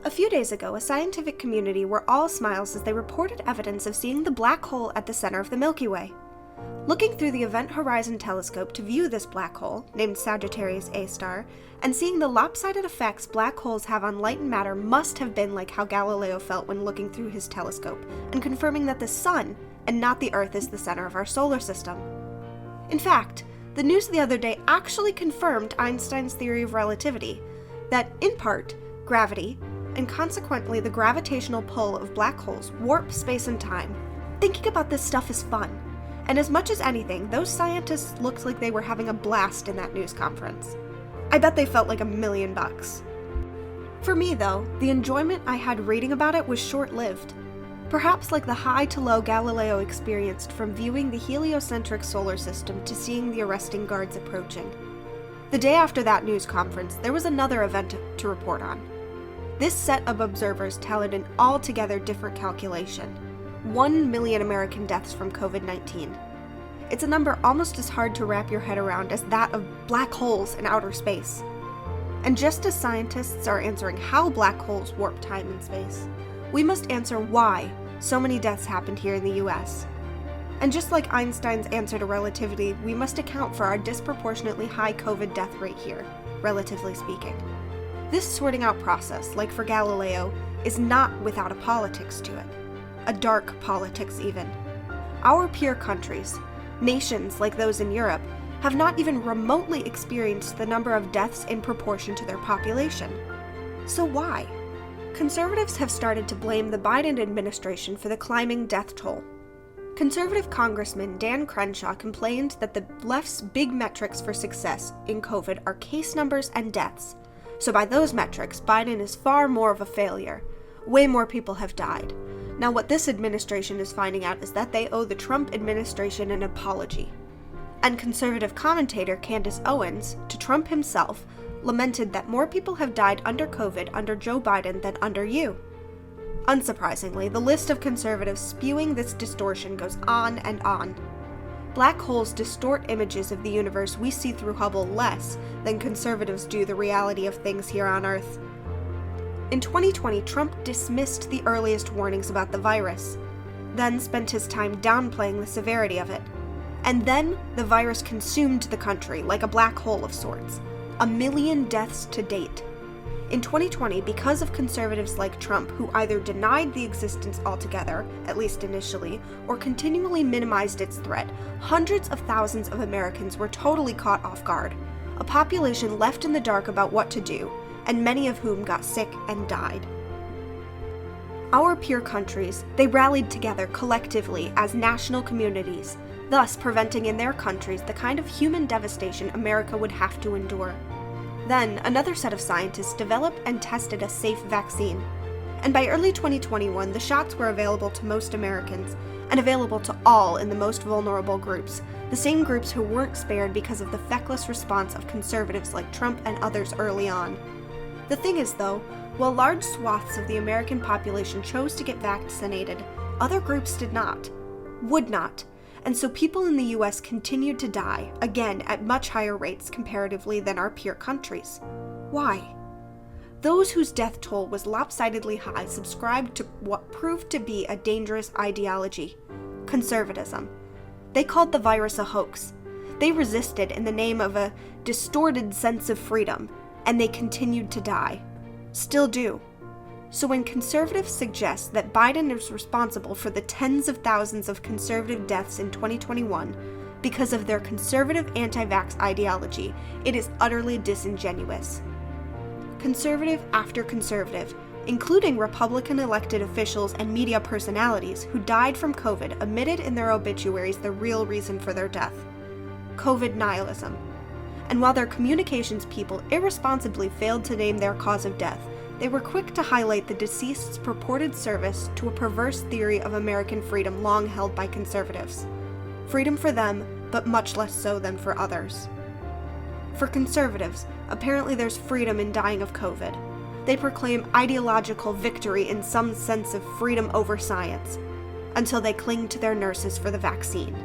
A few days ago, a scientific community were all smiles as they reported evidence of seeing the black hole at the center of the Milky Way. Looking through the Event Horizon Telescope to view this black hole, named Sagittarius A star, and seeing the lopsided effects black holes have on light and matter must have been like how Galileo felt when looking through his telescope, and confirming that the Sun, and not the Earth, is the center of our solar system. In fact, the news the other day actually confirmed Einstein's theory of relativity, that, in part, gravity, and consequently the gravitational pull of black holes, warp space and time. Thinking about this stuff is fun, and as much as anything, those scientists looked like they were having a blast in that news conference. I bet they felt like $1 million. For me, though, the enjoyment I had reading about it was short-lived. Perhaps like the high-to-low Galileo experienced from viewing the heliocentric solar system to seeing the arresting guards approaching. The day after that news conference, there was another event to report on. This set of observers tallied an altogether different calculation: 1 million American deaths from COVID-19. It's a number almost as hard to wrap your head around as that of black holes in outer space. And just as scientists are answering how black holes warp time and space, we must answer why so many deaths happened here in the US. And just like Einstein's answer to relativity, we must account for our disproportionately high COVID death rate here, relatively speaking. This sorting out process, like for Galileo, is not without a politics to it. A dark politics, even. Our peer countries, nations like those in Europe, have not even remotely experienced the number of deaths in proportion to their population. So why? Conservatives have started to blame the Biden administration for the climbing death toll. Conservative Congressman Dan Crenshaw complained that the left's big metrics for success in COVID are case numbers and deaths. So by those metrics, Biden is far more of a failure. Way more people have died. Now what this administration is finding out is that they owe the Trump administration an apology. And conservative commentator Candace Owens, to Trump himself, lamented that more people have died under COVID under Joe Biden than under you. Unsurprisingly, the list of conservatives spewing this distortion goes on and on. Black holes distort images of the universe we see through Hubble less than conservatives do the reality of things here on Earth. In 2020, Trump dismissed the earliest warnings about the virus, then spent his time downplaying the severity of it. And then the virus consumed the country like a black hole of sorts. 1 million deaths to date. In 2020, because of conservatives like Trump who either denied the existence altogether, at least initially, or continually minimized its threat, hundreds of thousands of Americans were totally caught off guard, a population left in the dark about what to do, and many of whom got sick and died. Our peer countries, they rallied together collectively as national communities, thus preventing in their countries the kind of human devastation America would have to endure. Then, another set of scientists developed and tested a safe vaccine. And by early 2021, the shots were available to most Americans, and available to all in the most vulnerable groups, the same groups who weren't spared because of the feckless response of conservatives like Trump and others early on. The thing is, though, while large swaths of the American population chose to get vaccinated, other groups did not, would not. And so people in the US continued to die, again at much higher rates comparatively than our peer countries. Why? Those whose death toll was lopsidedly high subscribed to what proved to be a dangerous ideology: conservatism. They called the virus a hoax. They resisted in the name of a distorted sense of freedom, and they continued to die. Still do. So when conservatives suggest that Biden is responsible for the tens of thousands of conservative deaths in 2021 because of their conservative anti-vax ideology, it is utterly disingenuous. Conservative after conservative, including Republican elected officials and media personalities who died from COVID, omitted in their obituaries the real reason for their death: COVID nihilism. And while their communications people irresponsibly failed to name their cause of death, they were quick to highlight the deceased's purported service to a perverse theory of American freedom long held by conservatives. Freedom for them, but much less so than for others. For conservatives, apparently there's freedom in dying of COVID. They proclaim ideological victory in some sense of freedom over science, until they cling to their nurses for the vaccine.